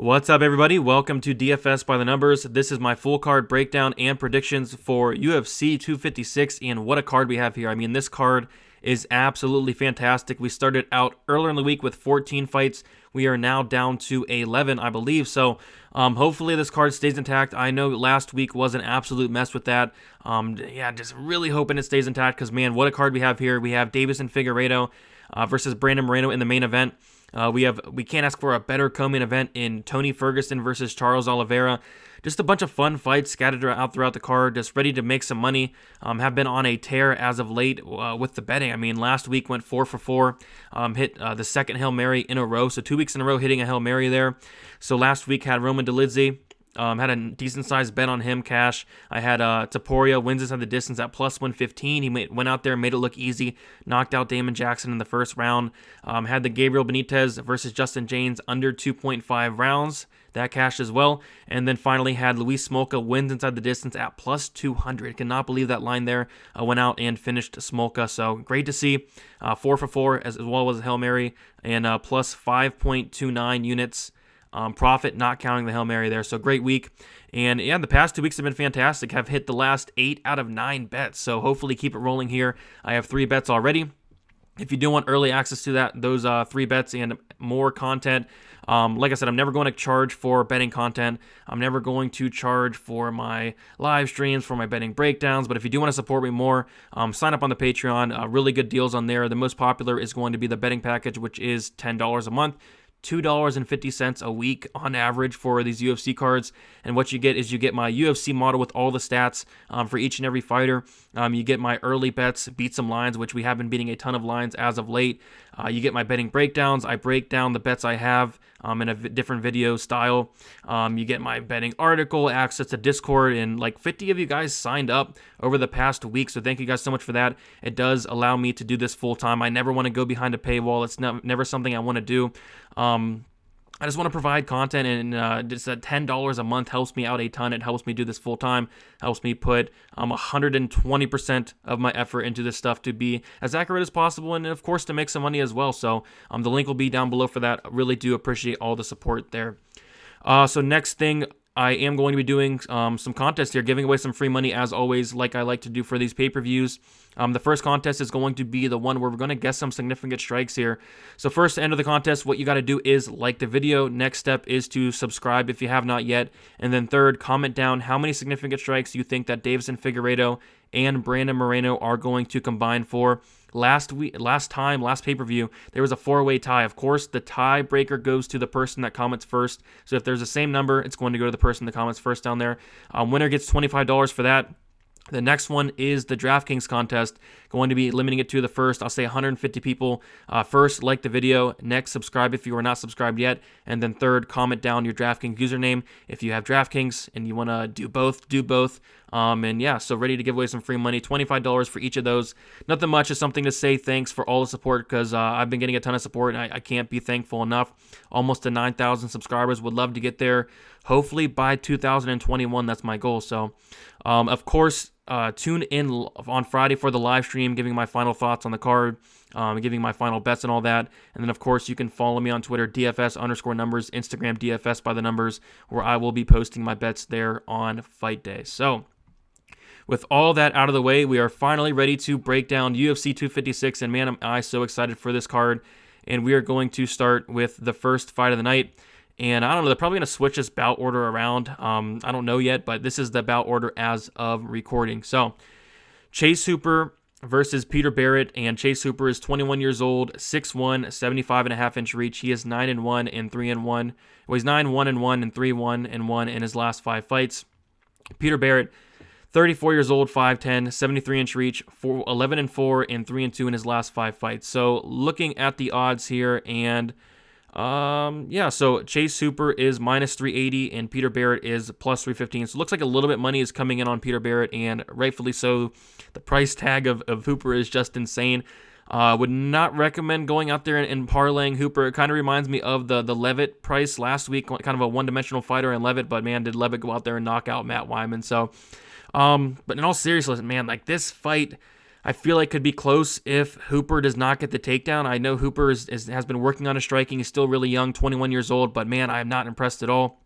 What's up, everybody? Welcome to DFS by the Numbers. This is my full card breakdown and predictions for UFC 256, and what a card we have here. I mean, this card is absolutely fantastic. We started out earlier in the week with 14 fights. We are now down to 11, I believe. So hopefully this card stays intact. I know last week was an absolute mess with that. Just really hoping it stays intact because, man, what a card we have here. We have Davis and Figueiredo versus Brandon Moreno in the main event. We can't ask for a better co-main event in Tony Ferguson versus Charles Oliveira. Just a bunch of fun fights scattered out throughout the card, just ready to make some money. Have been on a tear as of late with the betting. I mean, last week went 4 for 4, hit the second Hail Mary in a row, so 2 weeks in a row hitting a Hail Mary there. So last week had Roman Dolidze. Had a decent-sized bet on him, cash. I had Topuria wins inside the distance at plus 115. He went out there, made it look easy, knocked out Damon Jackson in the first round. Had the Gabriel Benitez versus Justin James under 2.5 rounds. That cashed as well. And then finally had Luis Smolka wins inside the distance at plus 200. Cannot believe that line there. Went out and finished Smolka. So great to see. 4 for 4 as well as Hail Mary. And plus 5.29 units. Profit, not counting the Hail Mary there. So great week. And yeah, the past 2 weeks have been fantastic. Have hit the last 8 out of 9 bets. So hopefully keep it rolling here. I have 3 bets already. If you do want early access to those 3 bets and more content, like I said, I'm never going to charge for betting content. I'm never going to charge for my live streams, for my betting breakdowns. But if you do want to support me more, sign up on the Patreon. Really good deals on there. The most popular is going to be the betting package, which is $10 a month. $2.50 a week on average for these UFC cards. And what you get is you get my UFC model with all the stats for each and every fighter. You get my early bets, beat some lines, which we have been beating a ton of lines as of late. You get my betting breakdowns. I break down the bets I have in a different video style. You get my betting article, access to Discord, and like 50 of you guys signed up over the past week. So thank you guys so much for that. It does allow me to do this full time. I never want to go behind a paywall. It's never something I want to do. I just want to provide content, and just at $10 a month helps me out a ton. It helps me do this full time, helps me put 120% of my effort into this stuff to be as accurate as possible, and of course to make some money as well. So the link will be down below for that. I really do appreciate all the support there. So next thing, I am going to be doing some contests here, giving away some free money as always, like I like to do for these pay-per-views. The first contest is going to be the one where we're going to guess some significant strikes here. So first, to enter the contest, what you got to do is like the video. Next step is to subscribe if you have not yet. And then third, comment down how many significant strikes you think that Davis and Figueiredo and Brandon Moreno are going to combine for. Last pay-per-view, there was a 4-way tie. Of course, the tiebreaker goes to the person that comments first. So if there's the same number, it's going to go to the person that comments first down there. Winner gets $25 for that. The next one is the DraftKings contest. Going to be limiting it to the first, I'll say 150 people. First, like the video. Next, subscribe if you are not subscribed yet. And then third, comment down your DraftKings username. If you have DraftKings and you want to do both, do both. And yeah, so ready to give away some free money. $25 for each of those. Nothing much, just something to say thanks for all the support, because I've been getting a ton of support, and I can't be thankful enough. Almost to 9,000 subscribers. Would love to get there. Hopefully by 2021, that's my goal. So, of course, tune in on Friday for the live stream, giving my final thoughts on the card, giving my final bets and all that. And then, of course, you can follow me on Twitter, DFS_numbers, Instagram, DFS by the numbers, where I will be posting my bets there on fight day. So, with all that out of the way, we are finally ready to break down UFC 256, and man, am I so excited for this card. And we are going to start with the first fight of the night. And I don't know, they're probably going to switch this bout order around. I don't know yet, but this is the bout order as of recording. So, Chase Hooper versus Peter Barrett, and Chase Hooper is 21 years old, 6'1", 75.5-inch reach. He is 9-1 and 3-1. Well, he's 9-1-1 and 3-1-1 in his last 5 fights. Peter Barrett, 34 years old, 5'10", 73-inch reach, 11-4 and 3-2 in his last 5 fights. So, looking at the odds here, and so Chase Hooper is minus 380 and Peter Barrett is plus 315. So it looks like a little bit money is coming in on Peter Barrett, and rightfully so. The price tag of Hooper is just insane. Would not recommend going out there and parlaying Hooper. It kind of reminds me of the Levitt price last week, kind of a one-dimensional fighter in Levitt, but man, did Levitt go out there and knock out Matt Wyman. So, but in all seriousness, man, like this fight, I feel like could be close if Hooper does not get the takedown. I know Hooper has been working on his striking. He's still really young, 21 years old, but man, I am not impressed at all.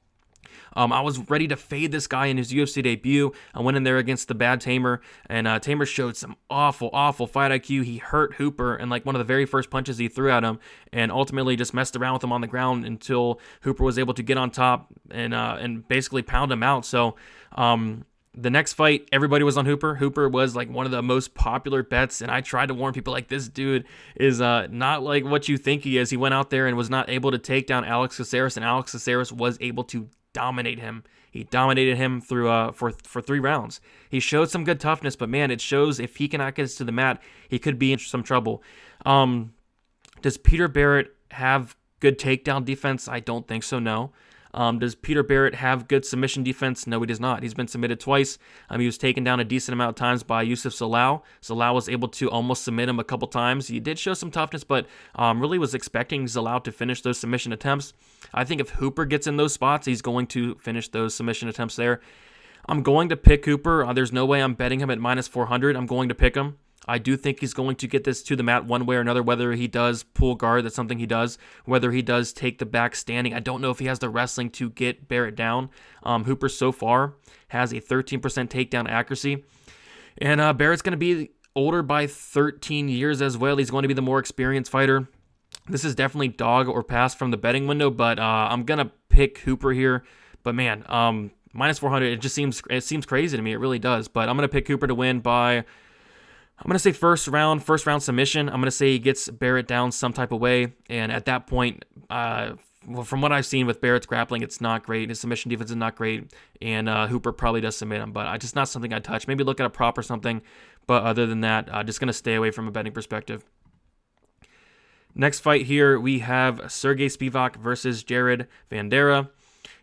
I was ready to fade this guy in his UFC debut. I went in there against the bad Tamer, and Tamer showed some awful fight IQ. He hurt Hooper in like one of the very first punches he threw at him, and ultimately just messed around with him on the ground until Hooper was able to get on top and basically pound him out. So the next fight, everybody was on Hooper. Hooper was like one of the most popular bets, and I tried to warn people like, this dude is not like what you think he is. He went out there and was not able to take down Alex Caceres, and Alex Caceres was able to dominate him. He dominated him through for 3 rounds. He showed some good toughness, but man, it shows if he cannot get us to the mat, he could be in some trouble. Does Peter Barrett have good takedown defense? I don't think so, no. Does Peter Barrett have good submission defense? No, he does not. He's been submitted twice. He was taken down a decent amount of times by Youssef Zalal. Zalal was able to almost submit him a couple times. He did show some toughness, but really was expecting Zalal to finish those submission attempts. I think if Hooper gets in those spots, he's going to finish those submission attempts there. I'm going to pick Hooper. There's no way I'm betting him at minus 400. I'm going to pick him. I do think he's going to get this to the mat one way or another, whether he does pull guard, that's something he does, whether he does take the back standing. I don't know if he has the wrestling to get Barrett down. Hooper so far has a 13% takedown accuracy, and Barrett's going to be older by 13 years as well. He's going to be the more experienced fighter. This is definitely dog or pass from the betting window, but I'm going to pick Hooper here. But man, minus 400, it seems crazy to me. It really does, but I'm going to pick Hooper to win by... I'm going to say first round submission. I'm going to say he gets Barrett down some type of way. And at that point, from what I've seen with Barrett's grappling, it's not great. His submission defense is not great. And Hooper probably does submit him. But just not something I'd touch. Maybe look at a prop or something. But other than that, just going to stay away from a betting perspective. Next fight here, we have Sergey Spivak versus Jared Vanderaa.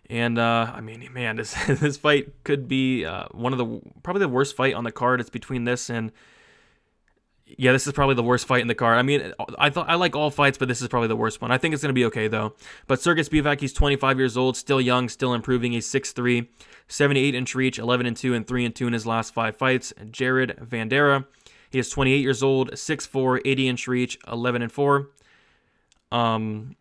And, man, this fight could be probably the worst fight on the card. It's between this and... Yeah, this is probably the worst fight in the card. I mean, I like all fights, but this is probably the worst one. I think it's going to be okay, though. But Sergey Spivak, he's 25 years old, still young, still improving. He's 6'3", 78-inch reach, 11-2, and 3-2 in his last 5 fights. Jared Vanderaa, he is 28 years old, 6'4", 80-inch reach, 11-4. And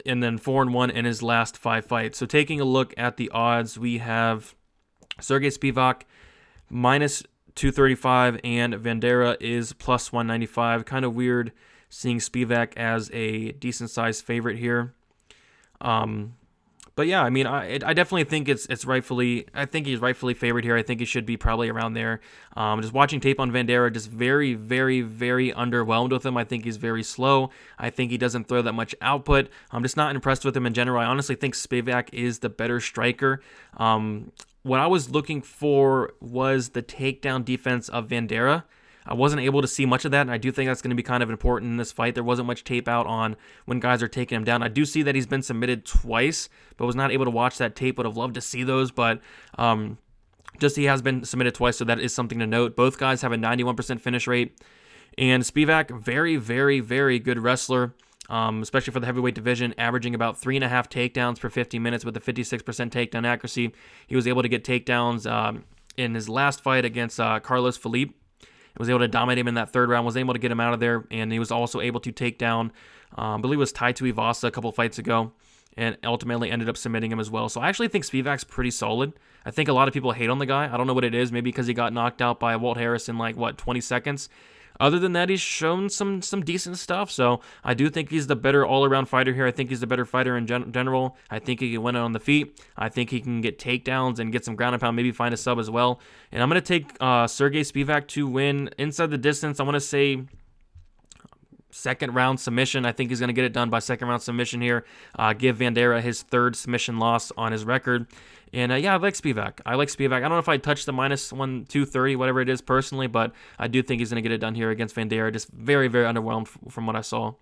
then 4-1 in his last 5 fights. So taking a look at the odds, we have Sergey Spivak minus 235 and Vanderaa is plus 195. Kind of weird seeing Spivak as a decent sized favorite here. But yeah, I mean, I definitely think he's rightfully favored here. I think he should be probably around there. Just watching tape on Vanderaa, just very, very, very underwhelmed with him. I think he's very slow. I think he doesn't throw that much output. I'm just not impressed with him in general. I honestly think Spivak is the better striker. What I was looking for was the takedown defense of Vanderaa. I wasn't able to see much of that, and I do think that's going to be kind of important in this fight. There wasn't much tape out on when guys are taking him down. I do see that he's been submitted twice, but was not able to watch that tape. Would have loved to see those, but just he has been submitted twice, so that is something to note. Both guys have a 91% finish rate, and Spivak, very, very, very good wrestler. Especially for the heavyweight division, averaging about 3.5 takedowns per 50 minutes with a 56% takedown accuracy. He was able to get takedowns in his last fight against Carlos Felipe. He was able to dominate him in that 3rd round, was able to get him out of there, and he was also able to take down, I believe it was Tai Tuivasa a couple fights ago, and ultimately ended up submitting him as well. So I actually think Spivak's pretty solid. I think a lot of people hate on the guy. I don't know what it is, maybe because he got knocked out by Walt Harris in 20 seconds. Other than that, he's shown some decent stuff, so I do think he's the better all-around fighter here. I think he's the better fighter in general. I think he can win it on the feet. I think he can get takedowns and get some ground and pound, maybe find a sub as well. And I'm going to take Sergey Spivak to win inside the distance. I want to say 2nd round submission. I think he's going to get it done by 2nd round submission here. Give Vanderaa his 3rd submission loss on his record. And yeah, I like Spivak. I don't know if I'd touch the minus 230, whatever it is personally, but I do think he's going to get it done here against Vanderaa. Just very, very underwhelmed from what I saw.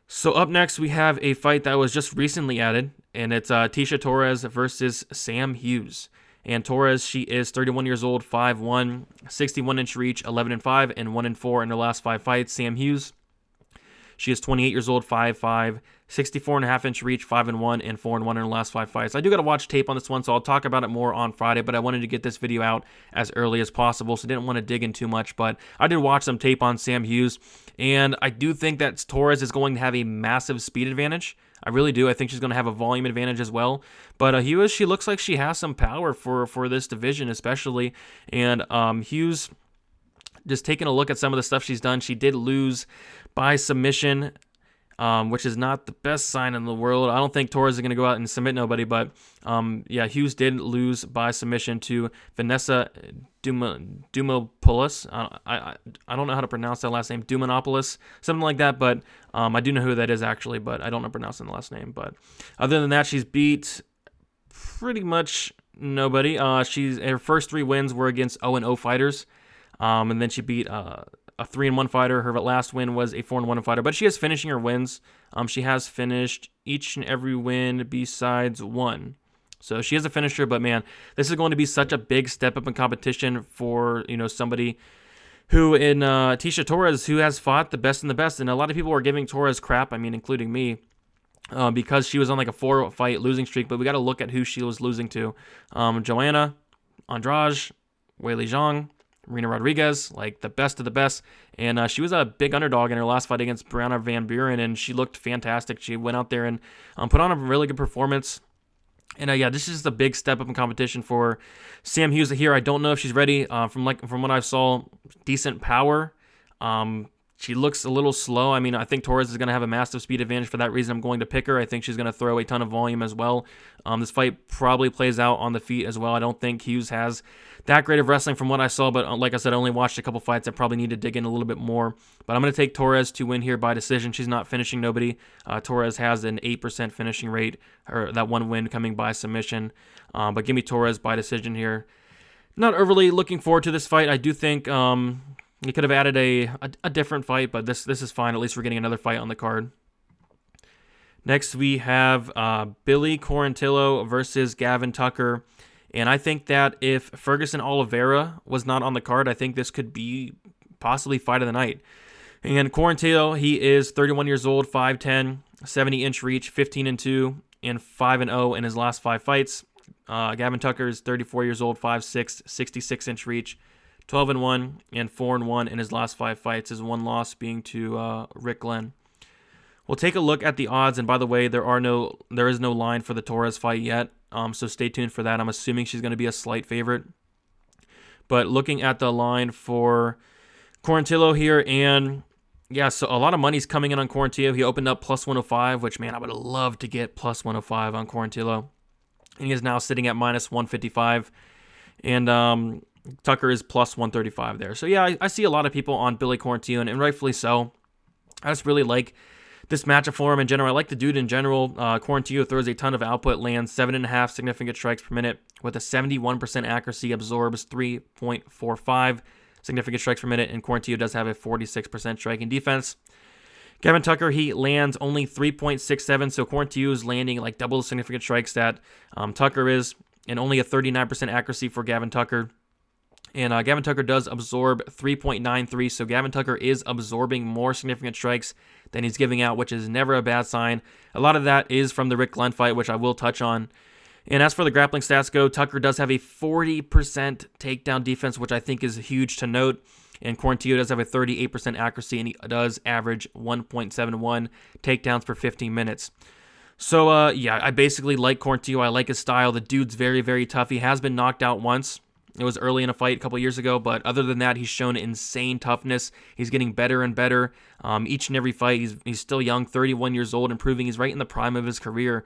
So up next, we have a fight that was just recently added, and it's Tecia Torres versus Sam Hughes. And Torres, she is 31 years old, 5'1", 61-inch reach, 11-5, and 1-4 in her last 5 fights. Sam Hughes, she is 28 years old, 5'5", 64.5-inch reach, 5-1, and 4-1 in the last 5 fights. I do got to watch tape on this one, so I'll talk about it more on Friday, but I wanted to get this video out as early as possible, so didn't want to dig in too much, but I did watch some tape on Sam Hughes, and I do think that Torres is going to have a massive speed advantage. I really do. I think she's going to have a volume advantage as well. But Hughes, she looks like she has some power for this division especially, and Hughes, just taking a look at some of the stuff she's done, she did lose by submission, which is not the best sign in the world. I don't think Torres is going to go out and submit nobody, but yeah, Hughes did lose by submission to Vanessa Dumopoulos. I don't know how to pronounce that last name, Dumanopoulos, something like that, but I do know who that is actually, but I don't know pronouncing the last name. But other than that, she's beat pretty much nobody. Her first 3 wins were against 0-0 fighters, and then she beat a 3-1 fighter. Her last win was a 4-1 fighter, but she is finishing her wins. She has finished each and every win besides one. So she is a finisher, but man, this is going to be such a big step up in competition for, somebody who in Tisha Torres, who has fought the best and the best. And a lot of people are giving Torres crap, including me, because she was on like a 4-fight losing streak, but we got to look at who she was losing to. Joanne, Andrade, Weili Zhang, Marina Rodriguez, like the best of the best. And she was a big underdog in her last fight against Brianna Van Buren, and she looked fantastic. She went out there and put on a really good performance. And yeah, this is the big step up in competition for Sam Hughes here. I don't know if she's ready. From what I saw, decent power. She looks a little slow. I think Torres is going to have a massive speed advantage. For that reason, I'm going to pick her. I think she's going to throw a ton of volume as well. This fight probably plays out on the feet as well. I don't think Hughes has that great of wrestling from what I saw, but like I said, I only watched a couple fights. I probably need to dig in a little bit more. But I'm going to take Torres to win here by decision. She's not finishing nobody. Torres has an 8% finishing rate, or that one win coming by submission. But give me Torres by decision here. Not overly looking forward to this fight. I do think you could have added a different fight, but this is fine. At least we're getting another fight on the card. Next, we have Billy Quarantillo versus Gavin Tucker. And I think that if Ferguson Oliveira was not on the card, I think this could be possibly fight of the night. And Quarantillo, he is 31 years old, 5'10", 70-inch reach, 15-2, and 5-0 in his last 5 fights. Gavin Tucker is 34 years old, 5'6", 66-inch reach, 12-1, and 4-1 in his last 5 fights. His one loss being to Rick Glenn. We'll take a look at the odds, and by the way, there is no line for the Torres fight yet, so stay tuned for that. I'm assuming she's going to be a slight favorite. But looking at the line for Quarantillo here, and yeah, so a lot of money's coming in on Quarantillo. He opened up plus 105, which, man, I would love to get plus 105 on Quarantillo. And he is now sitting at minus 155, and Tucker is plus 135 there. So yeah, I see a lot of people on Billy Quarantillo, and rightfully so. I just really like this matchup for him in general. I like the dude in general. Quarantillo throws a ton of output, lands 7.5 significant strikes per minute with a 71% accuracy, absorbs 3.45 significant strikes per minute, and Quarantillo does have a 46% striking defense. Gavin Tucker, he lands only 3.67, so Quarantillo is landing like double the significant strikes that Tucker is, and only a 39% accuracy for Gavin Tucker. And Gavin Tucker does absorb 3.93, so Gavin Tucker is absorbing more significant strikes than he's giving out, which is never a bad sign. A lot of that is from the Rick Glenn fight, which I will touch on. And as for the grappling stats go, Tucker does have a 40% takedown defense, which I think is huge to note. And Quarantillo does have a 38% accuracy, and he does average 1.71 takedowns per 15 minutes. So, yeah, I basically like Quarantillo. I like his style. The dude's very, very tough. He has been knocked out once. It was early in a fight a couple years ago, but other than that, he's shown insane toughness. He's getting better and better each and every fight. He's still young, 31 years old, and proving he's right in the prime of his career.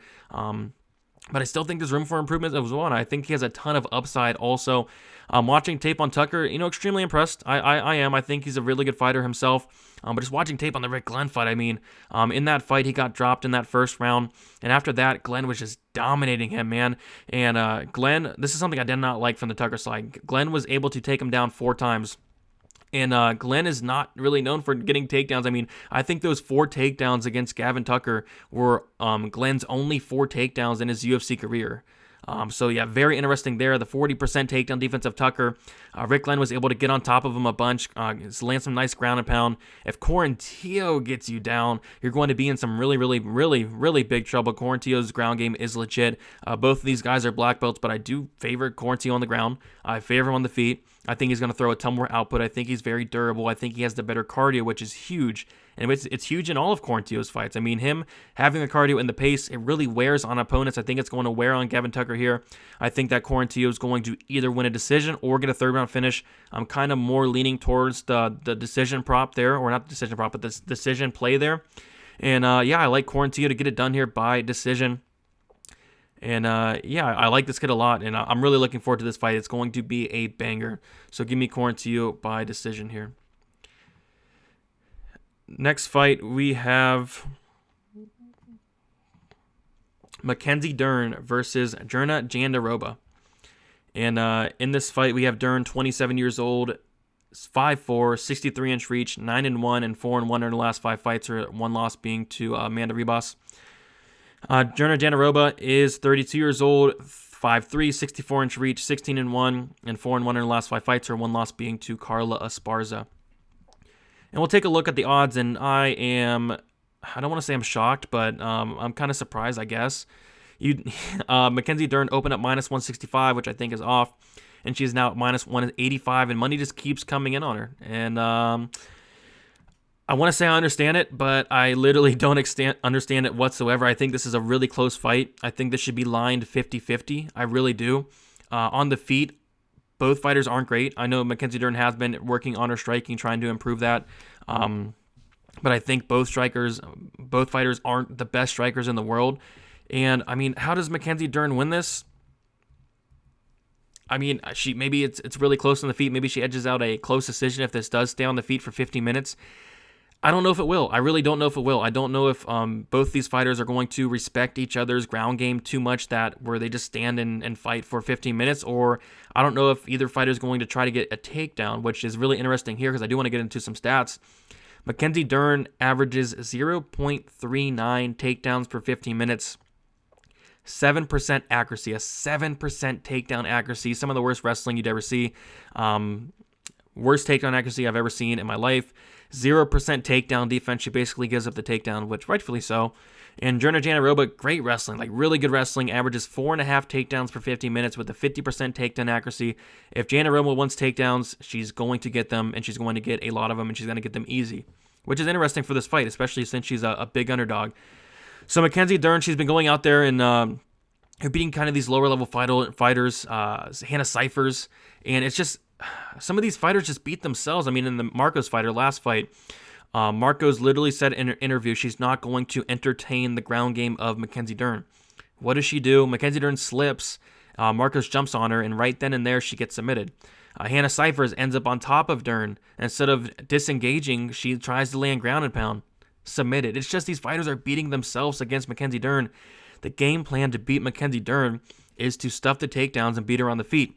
But I still think there's room for improvement as well, and I think he has a ton of upside also. Watching tape on Tucker, extremely impressed. I am. I think he's a really good fighter himself. But just watching tape on the Rick Glenn fight, in that fight, he got dropped in that first round. And after that, Glenn was just dominating him, man. And Glenn, this is something I did not like from the Tucker side. Glenn was able to take him down 4 times. And Glenn is not really known for getting takedowns. I think those 4 takedowns against Gavin Tucker were Glenn's only 4 takedowns in his UFC career. So yeah, very interesting there. The 40% takedown defense of Tucker. Rick Glenn was able to get on top of him a bunch, land some nice ground and pound. If Quarantillo gets you down, you're going to be in some really big trouble. Quarantillo's ground game is legit. Both of these guys are black belts, but I do favor Quarantillo on the ground. I favor him on the feet. I think he's going to throw a ton more output. I think he's very durable. I think he has the better cardio, which is huge. And it's huge in all of Quarantillo's fights. I mean, him having the cardio and the pace, it really wears on opponents. I think it's going to wear on Gavin Tucker here. I think that Quarantillo is going to either win a decision or get a third round finish. I'm kind of more leaning towards the decision prop there, or not the decision prop, but the decision play there. And yeah, I like Quarantillo to get it done here by decision. And yeah, I like this kid a lot, and I'm really looking forward to this fight. It's going to be a banger. So give me Quarantillo by decision here. Next fight, we have Mackenzie Dern versus Jandiroba. And in this fight, we have Dern, 27 years old, 5'4", 63-inch reach, 9-1, and 4-1 in her last 5 fights, her one loss being to Amanda Ribas. Jandiroba is 32 years old, 5'3", 64-inch reach, 16-1, and 4-1 in her last 5 fights, her one loss being to Carla Esparza. And we'll take a look at the odds, and I don't want to say I'm shocked, but I'm kind of surprised, I guess. Mackenzie Dern opened up minus 165, which I think is off, and she's now at minus 185, and money just keeps coming in on her. And I want to say I understand it, but I literally don't understand it whatsoever. I think this is a really close fight. I think this should be lined 50-50. I really do. On the feet, both fighters aren't great. I know Mackenzie Dern has been working on her striking, trying to improve that. But I think both fighters aren't the best strikers in the world. And I mean, how does Mackenzie Dern win this? I mean, maybe it's really close on the feet. Maybe she edges out a close decision if this does stay on the feet for 50 minutes. I don't know if it will. I really don't know if it will. I don't know if both these fighters are going to respect each other's ground game too much where they just stand and fight for 15 minutes, or I don't know if either fighter is going to try to get a takedown, which is really interesting here because I do want to get into some stats. Mackenzie Dern averages 0.39 takedowns per 15 minutes, 7% accuracy, a 7% takedown accuracy, some of the worst wrestling you'd ever see. Worst takedown accuracy I've ever seen in my life. 0% takedown defense. She basically gives up the takedown, which rightfully so. And Jandiroba, great wrestling, like really good wrestling, averages 4.5 takedowns per 50 minutes with a 50% takedown accuracy. If Jandiroba wants takedowns, she's going to get them, and she's going to get a lot of them, and she's going to get them easy, which is interesting for this fight, especially since she's a big underdog. So Mackenzie Dern, she's been going out there and beating kind of these lower level fighters, Hannah Cyphers, and it's just some of these fighters just beat themselves. I mean, in the Marcos fight, her last fight, Marcos literally said in her interview she's not going to entertain the ground game of Mackenzie Dern. What does she do? Mackenzie Dern slips. Marcos jumps on her, and right then and there she gets submitted. Hannah Cyphers ends up on top of Dern. Instead of disengaging, she tries to land ground and pound. Submitted. It's just these fighters are beating themselves against Mackenzie Dern. The game plan to beat Mackenzie Dern is to stuff the takedowns and beat her on the feet.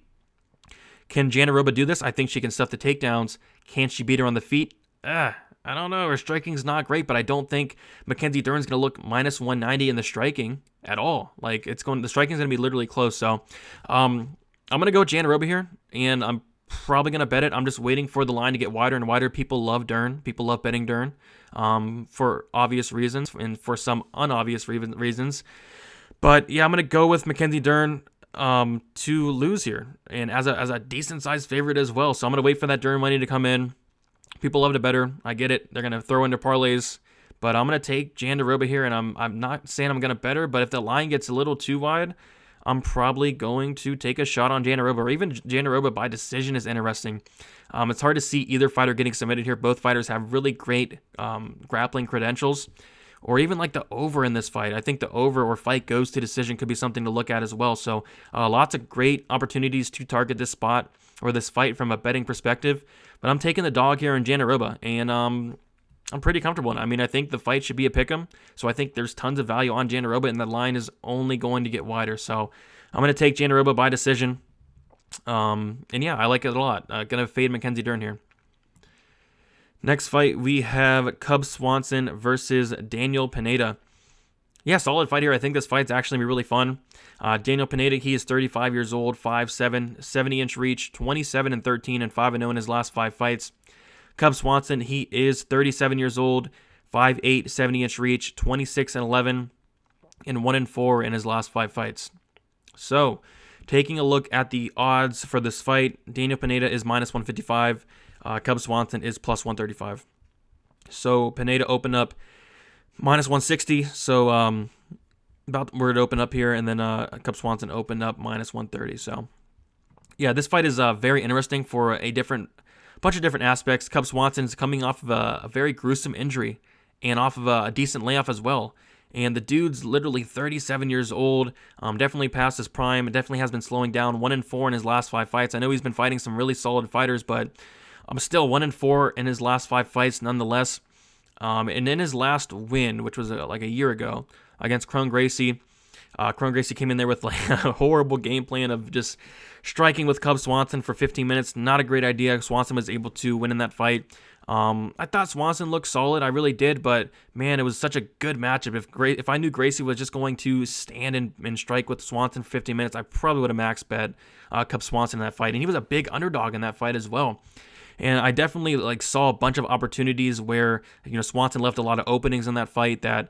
Can Jandiroba do this? I think she can stuff the takedowns. Can she beat her on the feet? I don't know. Her striking's not great, but I don't think Mackenzie Dern's going to look minus 190 in the striking at all. Like, the striking's going to be literally close. So I'm going to go with Jandiroba here, and I'm probably going to bet it. I'm just waiting for the line to get wider and wider. People love Dern. People love betting Dern for obvious reasons and for some unobvious reasons. But yeah, I'm going to go with Mackenzie Dern to lose here, and as a decent sized favorite as well. So I'm gonna wait for that Dern money to come in. People love to bet her. I get it. They're gonna throw into parlays, but I'm gonna take Jandiroba here, and I'm not saying I'm gonna bet her, but if the line gets a little too wide, I'm probably going to take a shot on Jandiroba, or even Jandiroba by decision is interesting. It's hard to see either fighter getting submitted here. Both fighters have really great grappling credentials. Or even like the over in this fight. I think the over or fight goes to decision could be something to look at as well. So lots of great opportunities to target this spot or this fight from a betting perspective. But I'm taking the dog here in Jandiroba, and I'm pretty comfortable. I mean, I think the fight should be a pick'em. So I think there's tons of value on Jandiroba, and the line is only going to get wider. So I'm going to take Jandiroba by decision. And yeah, I like it a lot. Going to fade Mackenzie Dern here. Next fight, we have Cub Swanson versus Daniel Pineda. Yeah, solid fight here. I think this fight's actually gonna be really fun. Daniel Pineda, he is 35 years old, 5'7", 70-inch reach, 27-13, and 5-0 in his last 5 fights. Cub Swanson, he is 37 years old, 5'8", 70-inch reach, 26-11, and 1-4 in his last 5 fights. So, taking a look at the odds for this fight, Daniel Pineda is minus 155, Cub Swanson is plus 135. So, Pineda opened up minus 160, so about where it opened up here, and then Cub Swanson opened up minus 130. So, yeah, this fight is very interesting for a bunch of different aspects. Cub Swanson's coming off of a very gruesome injury and off of a decent layoff as well. And the dude's literally 37 years old, definitely past his prime, definitely has been slowing down, 1-4 in his last 5 fights. I know he's been fighting some really solid fighters, but still 1-4 in his last 5 fights nonetheless. And in his last win, which was like a year ago against Kron Gracie came in there with like a horrible game plan of just striking with Cub Swanson for 15 minutes. Not a great idea. Swanson was able to win in that fight. I thought Swanson looked solid. I really did, but man, it was such a good matchup. If I knew Gracie was just going to stand and strike with Swanson for 15 minutes, I probably would have max bet Cub Swanson in that fight. And he was a big underdog in that fight as well. And I definitely saw a bunch of opportunities where Swanson left a lot of openings in that fight that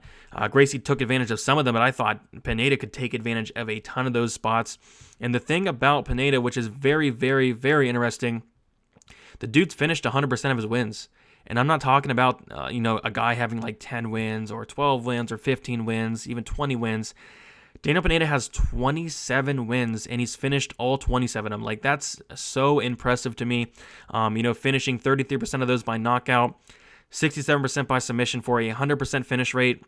Gracie took advantage of some of them, but I thought Pineda could take advantage of a ton of those spots. And the thing about Pineda, which is very, very, very interesting, the dude's finished 100% of his wins. And I'm not talking about a guy having like 10 wins or 12 wins or 15 wins, even 20 wins. Daniel Pineda has 27 wins, and he's finished all 27 of them. That's so impressive to me. Finishing 33% of those by knockout, 67% by submission for a 100% finish rate.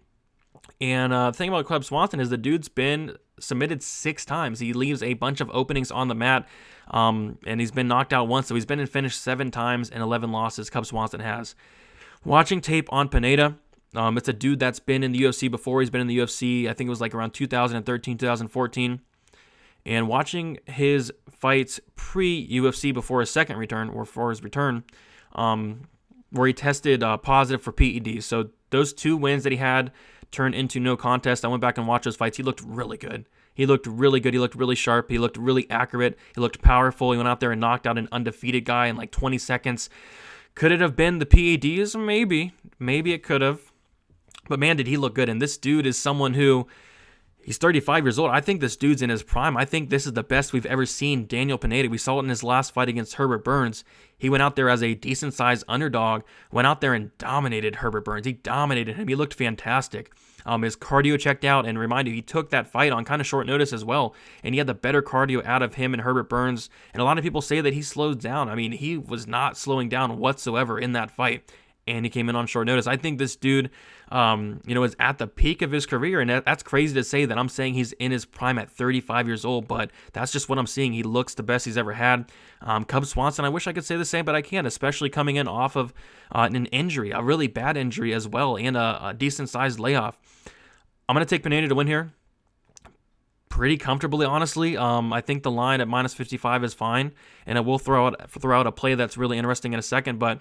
And the thing about Cub Swanson is the dude's been submitted 6 times. He leaves a bunch of openings on the mat, and he's been knocked out once. So he's been in finish 7 times and 11 losses, Cub Swanson has. Watching tape on Pineda, it's a dude that's been in the UFC before. He's been in the UFC, I think it was like around 2013, 2014. And watching his fights pre-UFC before his second return, or for his return, where he tested positive for PEDs. So those 2 wins that he had turned into no contest. I went back and watched those fights. He looked really good. He looked really good. He looked really sharp. He looked really accurate. He looked powerful. He went out there and knocked out an undefeated guy in like 20 seconds. Could it have been the PEDs? Maybe. Maybe it could have. But man, did he look good. And this dude is someone who, he's 35 years old. I think this dude's in his prime. I think this is the best we've ever seen Daniel Pineda. We saw it in his last fight against Herbert Burns. He went out there as a decent-sized underdog, went out there and dominated Herbert Burns. He dominated him. He looked fantastic. His cardio checked out, and remind you, he took that fight on kind of short notice as well, and he had the better cardio out of him and Herbert Burns. And a lot of people say that he slows down. I mean, he was not slowing down whatsoever in that fight. And he came in on short notice. I think this dude, is at the peak of his career, and that's crazy to say that I'm saying he's in his prime at 35 years old, but that's just what I'm seeing. He looks the best he's ever had. Cub Swanson, I wish I could say the same, but I can't, especially coming in off of an injury, a really bad injury as well, and a decent-sized layoff. I'm going to take Pineda to win here pretty comfortably, honestly. I think the line at minus 55 is fine, and I will throw out a play that's really interesting in a second, but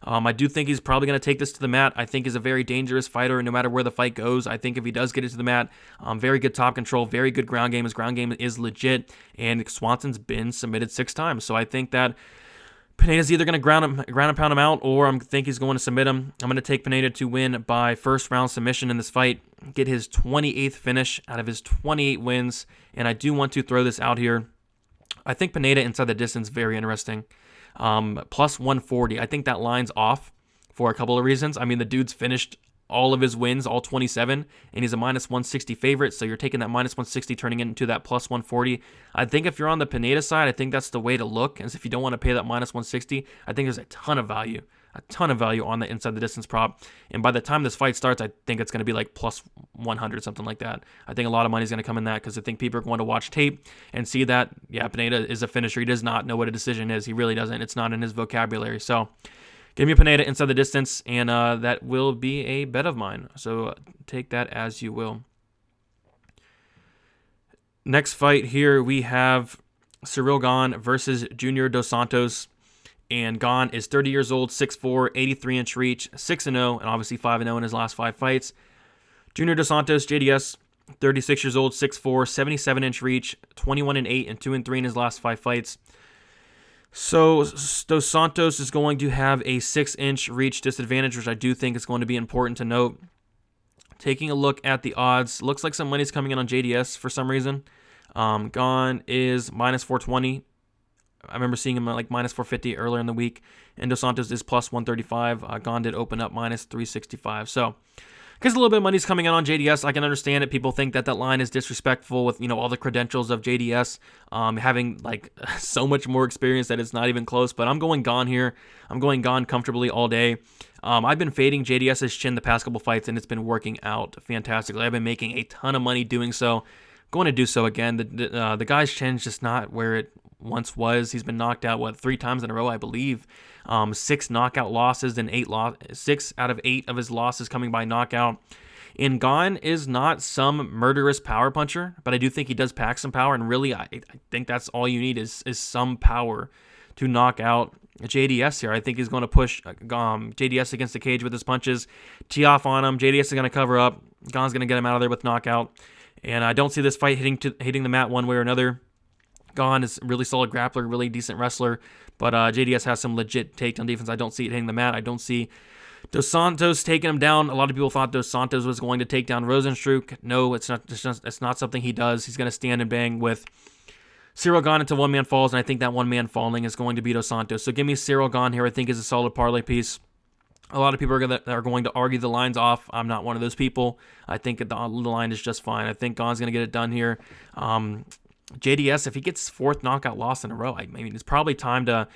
I do think he's probably going to take this to the mat. I think he's a very dangerous fighter, no matter where the fight goes. I think if he does get it to the mat, very good top control, very good ground game. His ground game is legit, and Swanson's been submitted 6 times, so I think that Pineda's either going to ground and pound him out, or I think he's going to submit him. I'm going to take Pineda to win by first round submission in this fight, get his 28th finish out of his 28 wins, and I do want to throw this out here. I think Pineda inside the distance, very interesting. Plus 140. I think that line's off for a couple of reasons. I mean, the dude's finished all of his wins, all 27, and he's a minus 160 favorite, so you're taking that minus 160, turning it into that plus 140. I think if you're on the Pineda side, I think that's the way to look, as if you don't want to pay that minus 160, I think there's a ton of value on the inside the distance prop, and by the time this fight starts, I think it's going to be like plus 100, something like that. I think a lot of money is going to come in that, because I think people are going to watch tape and see that, yeah, Pineda is a finisher. He does not know what a decision is. He really doesn't. It's not in his vocabulary, so give me Pineda inside the distance, and that will be a bet of mine. So take that as you will. Next fight here, we have Ciryl Gane versus Junior Dos Santos. And Gane is 30 years old, 6'4", 83-inch reach, 6-0, and obviously 5-0 in his last 5 fights. Junior Dos Santos, JDS, 36 years old, 6'4", 77-inch reach, 21-8 and 2-3 in his last 5 fights. So Dos Santos is going to have a 6-inch reach disadvantage, which I do think is going to be important to note. Taking a look at the odds, looks like some money's coming in on JDS for some reason. Gane is minus 420. I remember seeing him at like minus 450 earlier in the week. And Dos Santos is plus 135. Gane did open up minus 365. So because a little bit of money's coming in on JDS, I can understand it. People think that line is disrespectful with, all the credentials of JDS, having like so much more experience that it's not even close. But I'm going Gane here. I'm going Gane comfortably all day. I've been fading JDS's chin the past couple fights, and it's been working out fantastically. I've been making a ton of money doing so. Going to do so again. The guy's chin's just not where it once was. He's been knocked out 3 times in a row, I believe. 6 knockout losses and 6 out of 8 of his losses coming by knockout. And Gane is not some murderous power puncher, but I do think he does pack some power. And really, I think that's all you need is some power to knock out JDS here. I think he's going to push JDS against the cage with his punches, tee off on him. JDS is going to cover up. Gane's going to get him out of there with knockout. And I don't see this fight hitting the mat one way or another. Gane is a really solid grappler, really decent wrestler, but JDS has some legit takedown defense. I don't see it hitting the mat. I don't see Dos Santos taking him down. A lot of people thought Dos Santos was going to take down Rozenstruik. No, it's not. It's not something he does. He's going to stand and bang with Ciryl Gane until one man falls, and I think that one man falling is going to be Dos Santos. So give me Ciryl Gane here. I think is a solid parlay piece. A lot of people are going to argue the lines off. I'm not one of those people. I think the line is just fine. I think Gane's going to get it done here. JDS, if he gets 4th knockout loss in a row, I mean, it's probably time to,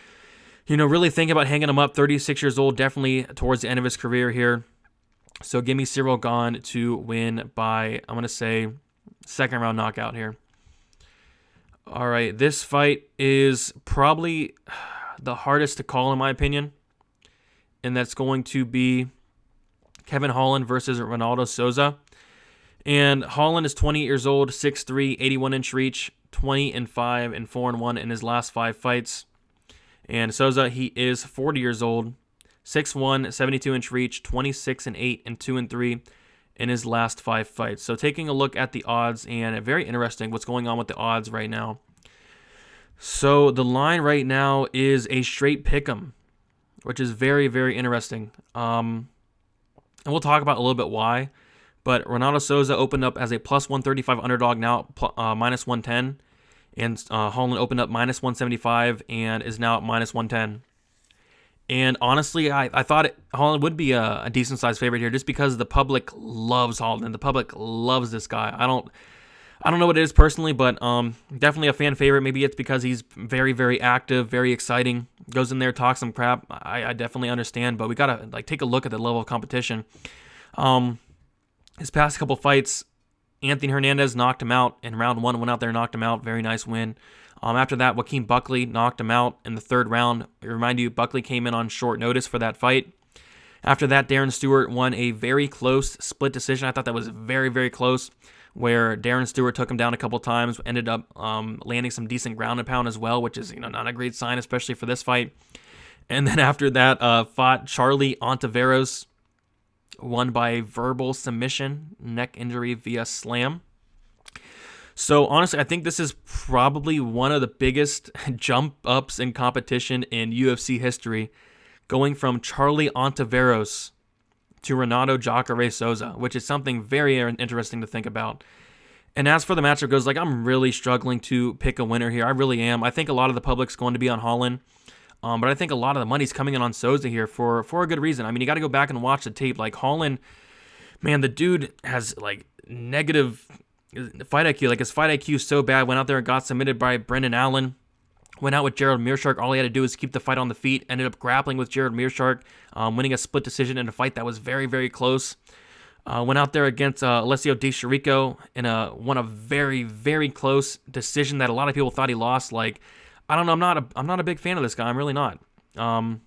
really think about hanging him up. 36 years old, definitely towards the end of his career here. So give me Ciryl Gane to win by, I'm going to say, 2nd round knockout here. All right, this fight is probably the hardest to call in my opinion, and that's going to be Kevin Holland versus Ronaldo Souza. And Holland is 28 years old, 6'3", 81-inch reach, 20-5 and 4-1 in his last 5 fights. And Souza, he is 40 years old, 6'1", 72-inch reach, 26-8 and 2-3 in his last 5 fights. So taking a look at the odds, and very interesting what's going on with the odds right now. So the line right now is a straight pick'em, which is very, very interesting. And we'll talk about a little bit why. But Ronaldo Souza opened up as a plus 135 underdog, now minus 110. And Holland opened up minus 175 and is now at minus 110. And honestly, I thought Holland would be a decent-sized favorite here just because the public loves Holland and the public loves this guy. I don't know what it is personally, but definitely a fan favorite. Maybe it's because he's very, very active, very exciting, goes in there, talks some crap. I definitely understand, but we got to take a look at the level of competition. His past couple fights, Anthony Hernandez knocked him out in round 1, went out there and knocked him out. Very nice win. After that, Joaquin Buckley knocked him out in the 3rd round. I remind you, Buckley came in on short notice for that fight. After that, Darren Stewart won a very close split decision. I thought that was very, very close, where Darren Stewart took him down a couple times, ended up landing some decent ground and pound as well, which is not a great sign, especially for this fight. And then after that, fought Charlie Ontiveros, won by verbal submission, neck injury via slam. So honestly, I think this is probably one of the biggest jump ups in competition in UFC history, going from Charlie Ontiveros to Renato Jacare Souza, which is something very interesting to think about. And as for the matchup goes, I'm really struggling to pick a winner here. I really am. I think a lot of the public's going to be on Holland. But I think a lot of the money's coming in on Souza here for a good reason. I mean, you got to go back and watch the tape. Holland, man, the dude has negative fight IQ. His fight IQ is so bad. Went out there and got submitted by Brendan Allen. Went out with Gerald Meerschaert. All he had to do was keep the fight on the feet. Ended up grappling with Gerald Meerschaert, winning a split decision in a fight that was very, very close. Went out there against Alessio Di Chirico in won a very, very close decision that a lot of people thought he lost. I don't know. I'm not a big fan of this guy. I'm really not. And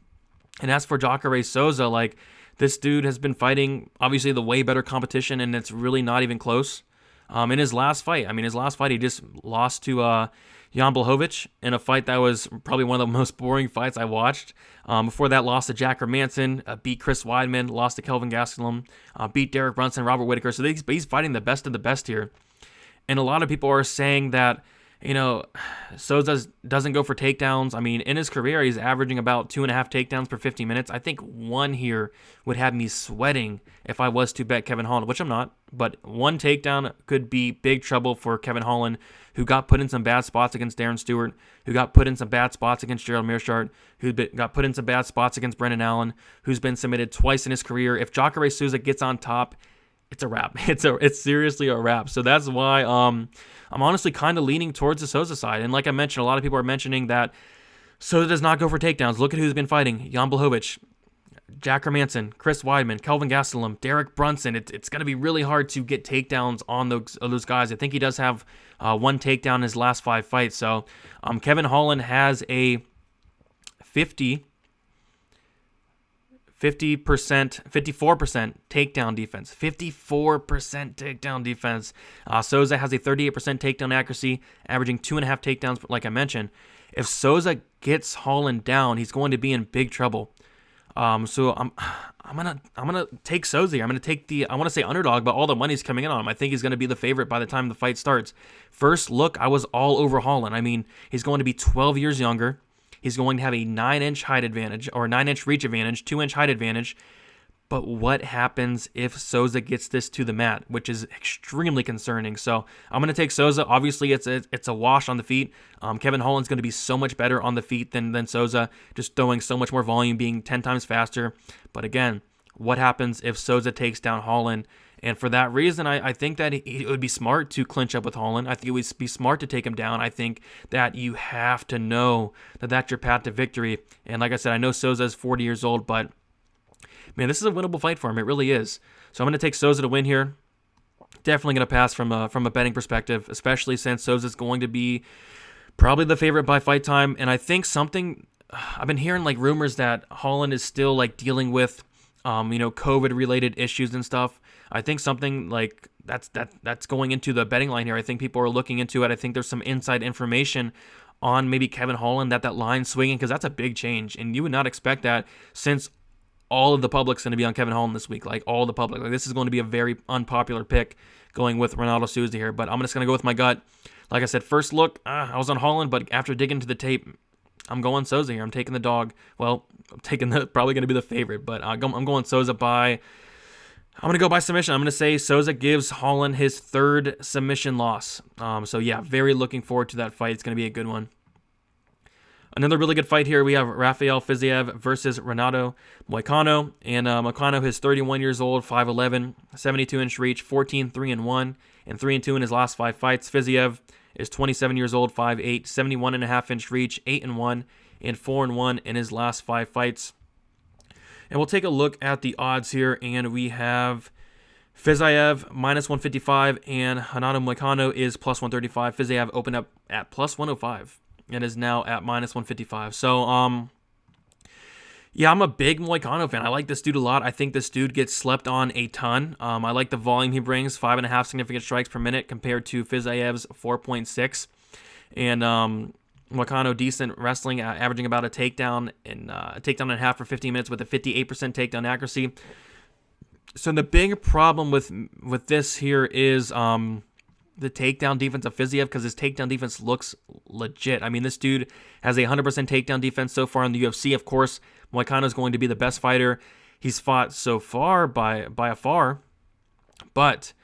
as for Jacare Souza, this dude has been fighting obviously the way better competition, and it's really not even close. In his last fight, he just lost to Jan Blachowicz in a fight that was probably one of the most boring fights I watched. Before that, lost to Jack Hermansson, beat Chris Weidman, lost to Kelvin Gastelum, beat Derek Brunson, Robert Whittaker. So he's fighting the best of the best here. And a lot of people are saying that, Souza doesn't go for takedowns. I mean, in his career, he's averaging about 2.5 takedowns per 50 minutes. I think one here would have me sweating if I was to bet Kevin Holland, which I'm not. But one takedown could be big trouble for Kevin Holland, who got put in some bad spots against Darren Stewart, who got put in some bad spots against Gerald Meerschaert, who got put in some bad spots against Brendan Allen, who's been submitted twice in his career. If Jacare Souza gets on top, it's a wrap. It's seriously a wrap. So that's why I'm honestly kind of leaning towards the Souza side. And like I mentioned, a lot of people are mentioning that Souza does not go for takedowns. Look at who's been fighting: Jan Blachowicz, Jack Hermansson, Chris Weidman, Kelvin Gastelum, Derek Brunson. It's going to be really hard to get takedowns on those guys. I think he does have one takedown in his last 5 fights. So Kevin Holland has a 54% takedown defense. 54% takedown defense. Souza has a 38% takedown accuracy, averaging 2.5 takedowns, like I mentioned. If Souza gets Holland down, he's going to be in big trouble. So I'm gonna take Souza here. I'm gonna take I want to say underdog, but all the money's coming in on him. I think he's gonna be the favorite by the time the fight starts. First look, I was all over Holland. I mean, he's going to be 12 years younger. He's going to have a 9-inch height advantage, or 9-inch reach advantage, 2-inch height advantage. But what happens if Souza gets this to the mat, which is extremely concerning? So I'm going to take Souza. Obviously, it's a wash on the feet. Kevin Holland's going to be so much better on the feet than Souza, just throwing so much more volume, being 10 times faster. But again, what happens if Souza takes down Holland? And for that reason, I think that it would be smart to clinch up with Holland. I think it would be smart to take him down. I think that you have to know that that's your path to victory. And like I said, I know Souza is 40 years old, but man, this is a winnable fight for him. It really is. So I'm going to take Souza to win here. Definitely going to pass from a betting perspective, especially since Souza's going to be probably the favorite by fight time. And I think I've been hearing like rumors that Holland is still like dealing with COVID-related issues and stuff. I think something like that's going into the betting line here. I think people are looking into it. I think there's some inside information on maybe Kevin Holland that line swinging, because that's a big change, and you would not expect that since all of the public's going to be on Kevin Holland this week. Like all the public, like this is going to be a very unpopular pick going with Ronaldo Souza here. But I'm just going to go with my gut. Like I said, first look, I was on Holland, but after digging into the tape, I'm going Souza here. I'm taking the dog. Well, I'm taking probably going to be the favorite, but I'm going Souza by. I'm going to go by submission. I'm going to say Souza gives Holland his 3rd submission loss. So yeah, very looking forward to that fight. It's going to be a good one. Another really good fight here. We have Raphael Fiziev versus Renato Moicano. And Moicano is 31 years old, 5'11", 72-inch reach, 14-3-1, and 3-2 in his last 5 fights. Fiziev is 27 years old, 5'8", 71.5-inch reach, 8-1, and 4-1 in his last 5 fights. And we'll take a look at the odds here, and we have Fiziev minus 155, and Renato Moicano is plus 135. Fiziev opened up at plus 105 and is now at minus 155. So, yeah, I'm a big Moicano fan. I like this dude a lot. I think this dude gets slept on a ton. I like the volume he brings, 5.5 significant strikes per minute compared to Fiziev's 4.6. And Moicano, decent wrestling, averaging about a takedown and a half for 15 minutes with a 58% takedown accuracy. So the big problem with this here is the takedown defense of Fiziev, because his takedown defense looks legit. I mean, this dude has a 100% takedown defense so far in the UFC. Of course, Moicano is going to be the best fighter he's fought so far by a far, but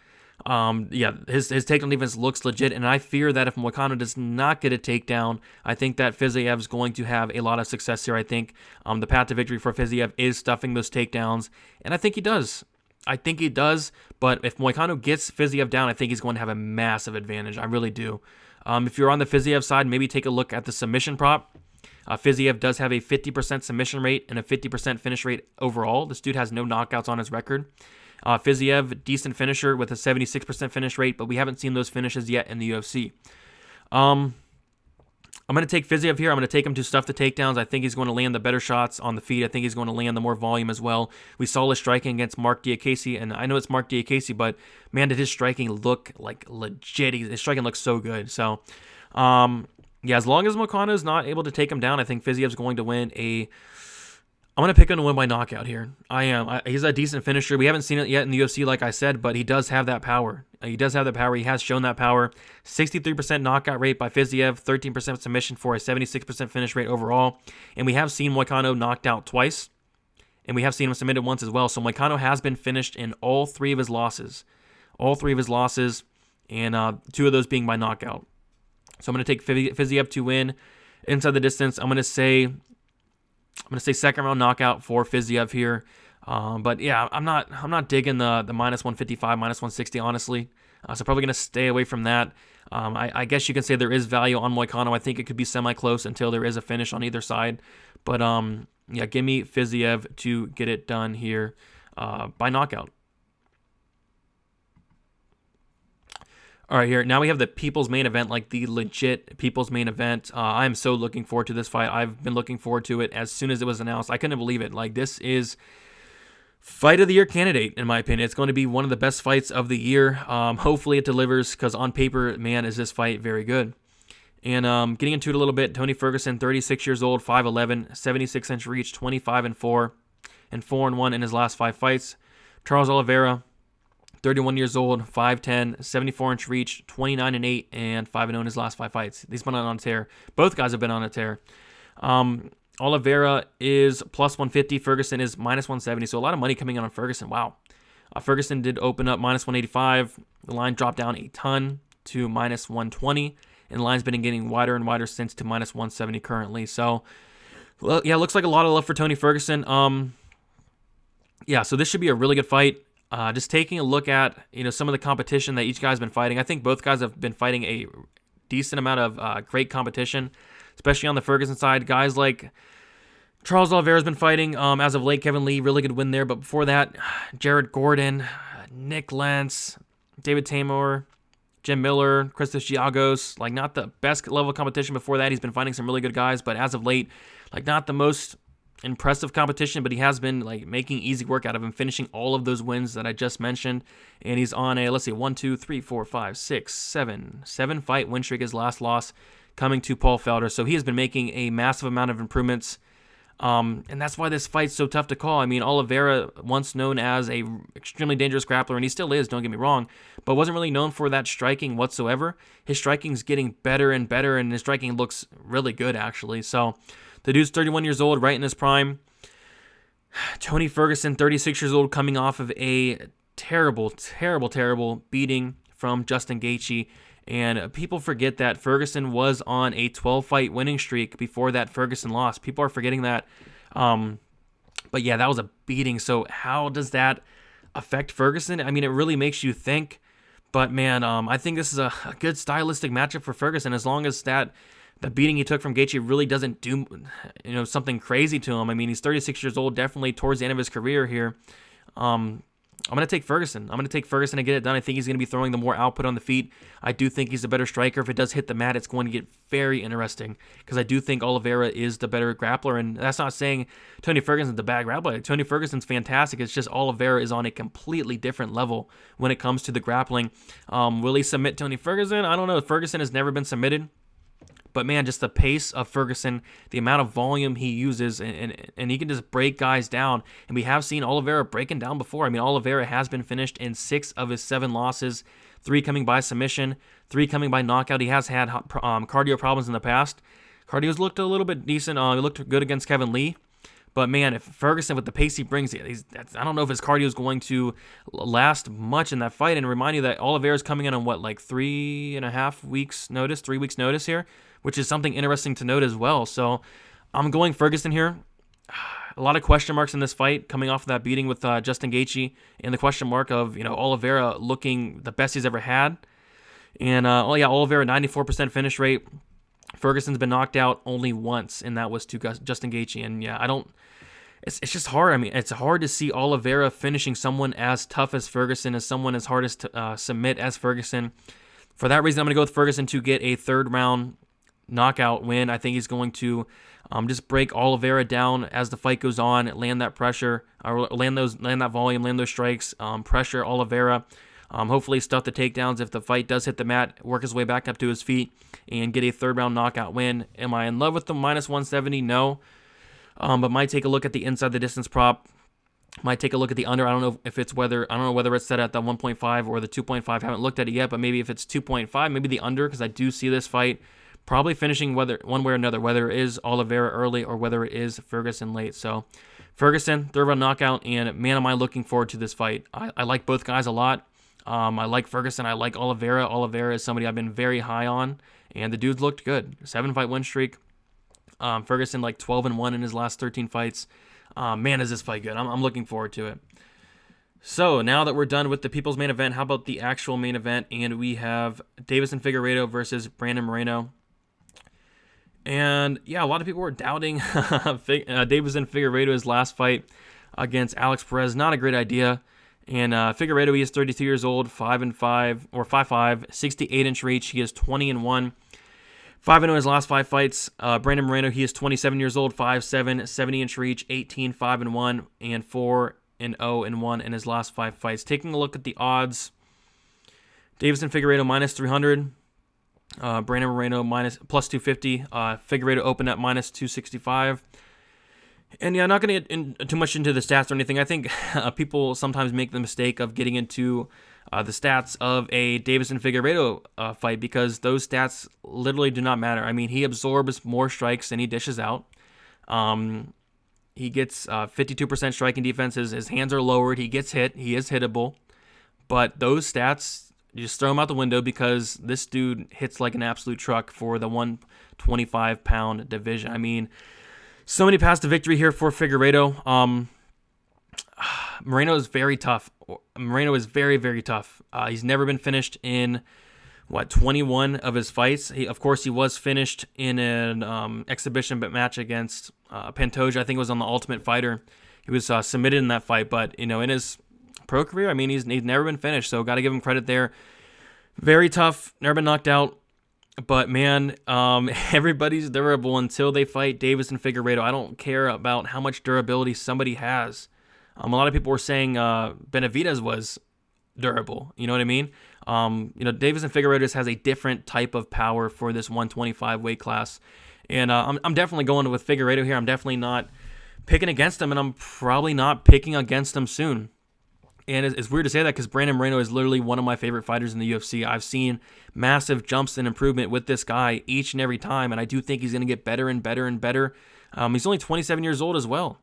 yeah, his takedown defense looks legit, and I fear that if Moicano does not get a takedown, I think that Fiziev is going to have a lot of success here. I think the path to victory for Fiziev is stuffing those takedowns, and I think he does. But if Moicano gets Fiziev down, I think he's going to have a massive advantage. I really do. If you're on the Fiziev side, maybe take a look at the submission prop. Fiziev does have a 50% submission rate and a 50% finish rate overall. This dude has no knockouts on his record. Fiziev, decent finisher with a 76% finish rate, but we haven't seen those finishes yet in the UFC. I'm going to take Fiziev here. I'm going to take him to stuff the takedowns. I think he's going to land the better shots on the feet. I think he's going to land the more volume as well. We saw his striking against Mark Diakese, and I know it's Mark Diakese, but man, did his striking look like legit. His striking looks so good. So, yeah, as long as Moicano is not able to take him down, I think Fiziev's going to win I'm going to pick him to win by knockout here. I am. He's a decent finisher. We haven't seen it yet in the UFC, like I said, but he does have that power. He does have that power. He has shown that power. 63% knockout rate by Fiziev, 13% submission for a 76% finish rate overall. And we have seen Moicano knocked out twice, and we have seen him submitted once as well. So Moicano has been finished in all three of his losses. All three of his losses, and 2 of those being by knockout. So I'm going to take Fiziev to win inside the distance. I'm going to say second round knockout for Fiziev here. But yeah, I'm not digging the minus 155, minus 160, honestly. So probably going to stay away from that. I guess you can say there is value on Moicano. I think it could be semi-close until there is a finish on either side. But yeah, give me Fiziev to get it done here by knockout. All right, here. Now we have the people's main event, like the legit people's main event. I am so looking forward to this fight. I've been looking forward to it as soon as it was announced. I couldn't believe it. Like, this is fight of the year candidate, in my opinion. It's going to be one of the best fights of the year. Hopefully it delivers, because on paper, man, is this fight very good. And getting into it a little bit, Tony Ferguson, 36 years old, 5'11", 76-inch reach, 25-4, and 4-1 in his last 5 fights. Charles Oliveira, 31 years old, 5'10", 74-inch reach, 29-8, and 5-0 in his last 5 fights. He's been on a tear. Both guys have been on a tear. Oliveira is plus 150. Ferguson is minus 170. So a lot of money coming in on Ferguson. Wow. Ferguson did open up minus 185. The line dropped down a ton to minus 120. And the line's been getting wider and wider since to minus 170 currently. So, well, yeah, looks like a lot of love for Tony Ferguson. Yeah, so this should be a really good fight. Just taking a look at some of the competition that each guy's been fighting. I think both guys have been fighting a decent amount of great competition, especially on the Ferguson side. Guys like Charles Oliveira's been fighting as of late. Kevin Lee, really good win there. But before that, Jared Gordon, Nick Lentz, David Tamor, Jim Miller, Christos Giagos. Like, not the best level of competition before that. He's been fighting some really good guys, but as of late, like, not the most impressive competition, but he has been like making easy work out of him, finishing all of those wins that I just mentioned. And he's on a, let's see, 1, 2, 3, 4, 5, 6, 7 fight win streak. His last loss coming to Paul Felder. So he has been making a massive amount of improvements. And that's why this fight's so tough to call. I mean, Oliveira, once known as a extremely dangerous grappler, and he still is, don't get me wrong, but wasn't really known for that striking whatsoever. His striking's getting better and better, and his striking looks really good, actually. So the dude's 31 years old, right in his prime. Tony Ferguson, 36 years old, coming off of a terrible, terrible, terrible beating from Justin Gaethje. And people forget that Ferguson was on a 12-fight winning streak before that Ferguson lost. People are forgetting that. But yeah, that was a beating. So how does that affect Ferguson? I mean, it really makes you think. But man, I think this is a good stylistic matchup for Ferguson, as long as the beating he took from Gaethje really doesn't do something crazy to him. I mean, he's 36 years old, definitely towards the end of his career here. I'm going to take Ferguson. I'm going to take Ferguson to get it done. I think he's going to be throwing the more output on the feet. I do think he's a better striker. If it does hit the mat, it's going to get very interesting, because I do think Oliveira is the better grappler. And that's not saying Tony Ferguson's the bad grappler. Tony Ferguson's fantastic. It's just Oliveira is on a completely different level when it comes to the grappling. Will he submit Tony Ferguson? I don't know. Ferguson has never been submitted. But man, just the pace of Ferguson, the amount of volume he uses, and he can just break guys down. And we have seen Oliveira breaking down before. I mean, Oliveira has been finished in 6 of his 7 losses, 3 coming by submission, 3 coming by knockout. He has had cardio problems in the past. Cardio's looked a little bit decent. He looked good against Kevin Lee. But man, if Ferguson, with the pace he brings, I don't know if his cardio is going to last much in that fight. And remind you that Oliveira's coming in on what, like 3.5 weeks notice, 3 weeks notice here, which is something interesting to note as well. So I'm going Ferguson here. A lot of question marks in this fight, coming off of that beating with Justin Gaethje, and the question mark of Oliveira looking the best he's ever had. And Oliveira, 94% finish rate. Ferguson's been knocked out only once, and that was to Justin Gaethje. And yeah, it's just hard. I mean, it's hard to see Oliveira finishing someone as tough as Ferguson, as someone as hard as to submit as Ferguson. For that reason, I'm going to go with Ferguson to get a 3rd round knockout win. I think he's going to just break Oliveira down as the fight goes on, land that pressure, or land that volume, land those strikes, pressure Oliveira. Hopefully stuff the takedowns if the fight does hit the mat, work his way back up to his feet, and get a third-round knockout win. Am I in love with the -170? No. But might take a look at the inside the distance prop. Might take a look at the under. I don't know whether it's set at the 1.5 or the 2.5. Haven't looked at it yet, but maybe if it's 2.5, maybe the under, because I do see this fight probably finishing one way or another, whether it is Oliveira early or whether it is Ferguson late. So Ferguson, third-round knockout, and man, am I looking forward to this fight. I like both guys a lot. I like Ferguson. I like Oliveira. Oliveira is somebody I've been very high on, and the dude's looked good. 7-fight win streak. Ferguson like 12-1 in his last 13 fights. Man, is this fight good. I'm looking forward to it. So now that we're done with the people's main event, how about the actual main event? And we have Deiveson Figueiredo versus Brandon Moreno. And yeah, a lot of people were doubting Deiveson Figueiredo's last fight against Alex Perez. Not a great idea. And Figueiredo, he is 32 years old, 5'5", 68-inch reach. He is 20-1. 5-0 in his last 5 fights. Brandon Moreno, he is 27 years old, 5'7", 70-inch reach, 18, 5-1, and 4-0-1 in his last 5 fights. Taking a look at the odds, Deiveson Figueiredo -300, Brandon Moreno +250, Figueiredo opened at -265. And yeah, I'm not going to get too much into the stats or anything. I think people sometimes make the mistake of getting into the stats of a Deiveson Figueiredo fight, because those stats literally do not matter. I mean, he absorbs more strikes than he dishes out. He gets 52% striking defense. His hands are lowered. He gets hit. He is hittable. But those stats, you just throw them out the window, because this dude hits like an absolute truck for the 125-pound division. I mean, so many paths to victory here for Figueiredo. Moreno is very tough. Moreno is very, very tough. He's never been finished in, 21 of his fights. Of course, he was finished in an exhibition match against Pantoja. I think it was on the Ultimate Fighter. He was submitted in that fight, but, in his pro career, I mean, he's never been finished, so got to give him credit there. Very tough, never been knocked out. But man, everybody's durable until they fight Deiveson Figueiredo. I don't care about how much durability somebody has. A lot of people were saying Benavidez was durable. You know what I mean? Deiveson Figueiredo just has a different type of power for this 125 weight class. And I'm definitely going with Figueiredo here. I'm definitely not picking against him, and I'm probably not picking against him soon. And it's weird to say that, because Brandon Moreno is literally one of my favorite fighters in the UFC. I've seen massive jumps in improvement with this guy each and every time, and I do think he's going to get better and better and better. He's only 27 years old as well.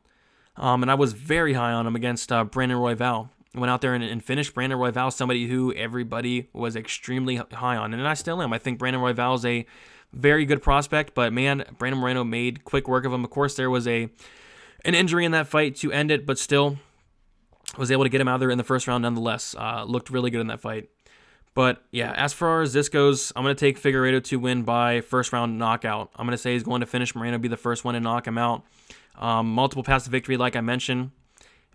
And I was very high on him against Brandon Royval. Went out there and finished Brandon Royval, somebody who everybody was extremely high on, and I still am. I think Brandon Royval is a very good prospect, but man, Brandon Moreno made quick work of him. Of course, there was an injury in that fight to end it, but still was able to get him out there in the first round nonetheless. Looked really good in that fight. But yeah, as far as this goes, I'm going to take Figueiredo to win by first round knockout. I'm going to say he's going to finish Moreno, be the first one to knock him out. Multiple paths to victory, like I mentioned.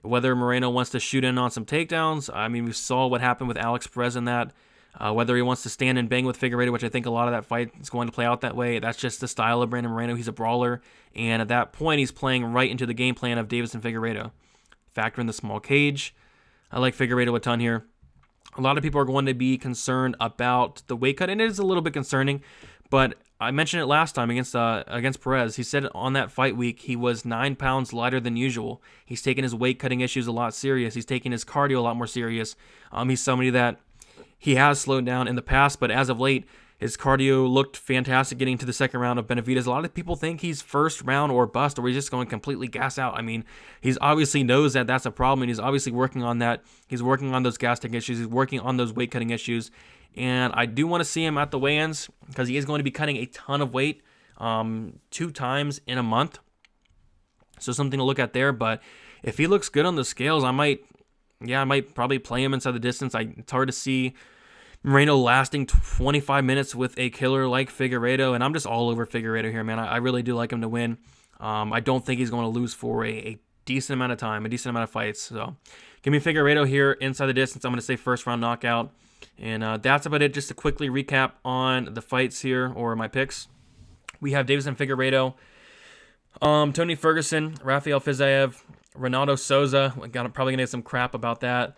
Whether Moreno wants to shoot in on some takedowns, I mean, we saw what happened with Alex Perez in that. Whether he wants to stand and bang with Figueiredo, which I think a lot of that fight is going to play out that way. That's just the style of Brandon Moreno. He's a brawler. And at that point, he's playing right into the game plan of Deiveson Figueiredo. Factor in the small cage. I like Figueiredo a ton here. A lot of people are going to be concerned about the weight cut, and it is a little bit concerning, but I mentioned it last time against Perez. He said on that fight week he was 9 pounds lighter than usual. He's taking his weight cutting issues a lot serious. He's taking his cardio a lot more serious. He's somebody that he has slowed down in the past, but as of late, his cardio looked fantastic getting to the second round of Benavidez. A lot of people think he's first round or bust, or he's just going to completely gas out. I mean, he's obviously knows that that's a problem, and he's obviously working on that. He's working on those gastric issues. He's working on those weight cutting issues. And I do want to see him at the weigh-ins, because he is going to be cutting a ton of weight 2 times in a month. So something to look at there. But if he looks good on the scales, I might probably play him inside the distance. It's hard to see Moreno lasting 25 minutes with a killer like Figueiredo, and I'm just all over Figueiredo here, man. I really do like him to win. I don't think he's going to lose for a decent amount of time, a decent amount of fights. So give me Figueiredo here inside the distance. I'm going to say first round knockout. And that's about it. Just to quickly recap on the fights here, or my picks. We have Deiveson Figueiredo, Tony Ferguson, Raphael Fiziev, Ronaldo Souza. Probably going to get some crap about that.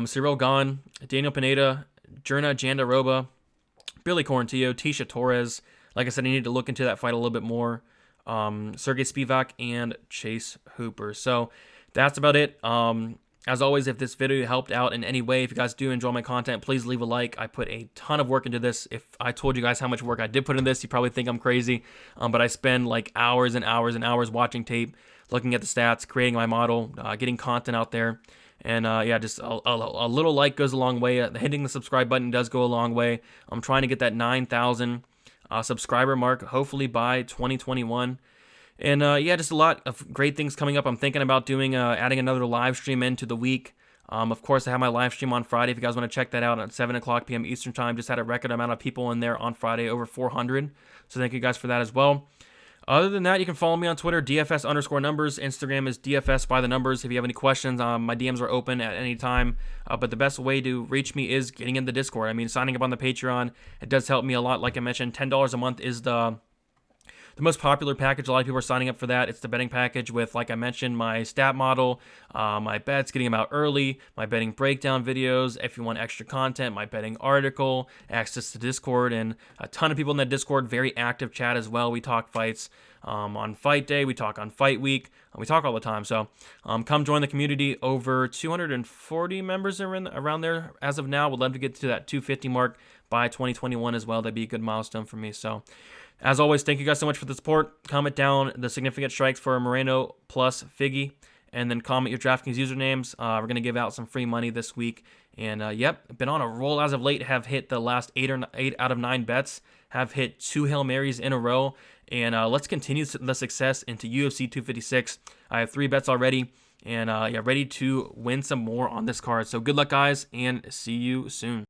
Cyril Gane, Daniel Pineda, Jandiroba, Billy Quarantillo, Tisha Torres. Like I said, I need to look into that fight a little bit more. Sergey Spivak and Chase Hooper. So that's about it. As always, if this video helped out in any way, if you guys do enjoy my content, please leave a like. I put a ton of work into this. If I told you guys how much work I did put in this, you probably think I'm crazy. But I spend like hours and hours and hours watching tape, looking at the stats, creating my model, getting content out there. And yeah, just a little like goes a long way. Hitting the subscribe button does go a long way. I'm trying to get that 9,000 subscriber mark, hopefully by 2021. And yeah, just a lot of great things coming up. I'm thinking about doing adding another live stream into the week. Of course, I have my live stream on Friday. If you guys want to check that out at 7 o'clock p.m. Eastern Time, just had a record amount of people in there on Friday, over 400. So thank you guys for that as well. Other than that, you can follow me on Twitter, DFS_numbers. Instagram is DFS by the numbers. If you have any questions, my DMs are open at any time. But the best way to reach me is getting in the Discord. I mean, signing up on the Patreon, it does help me a lot. Like I mentioned, $10 a month is the most popular package. A lot of people are signing up for that. It's the betting package with, like I mentioned, my stat model, my bets, getting them out early, my betting breakdown videos. If you want extra content, my betting article, access to Discord, and a ton of people in that Discord. Very active chat as well. We talk fights on fight day. We talk on fight week. We talk all the time. So come join the community. Over 240 members are around there as of now. Would love to get to that 250 mark by 2021 as well. That'd be a good milestone for me. So as always, thank you guys so much for the support. Comment down the significant strikes for Moreno plus Figgy, and then comment your DraftKings usernames. We're going to give out some free money this week. And yep, been on a roll as of late. Have hit the last 8 out of 9 bets. Have hit 2 Hail Marys in a row. And let's continue the success into UFC 256. I have 3 bets already. And yeah, ready to win some more on this card. So good luck, guys, and see you soon.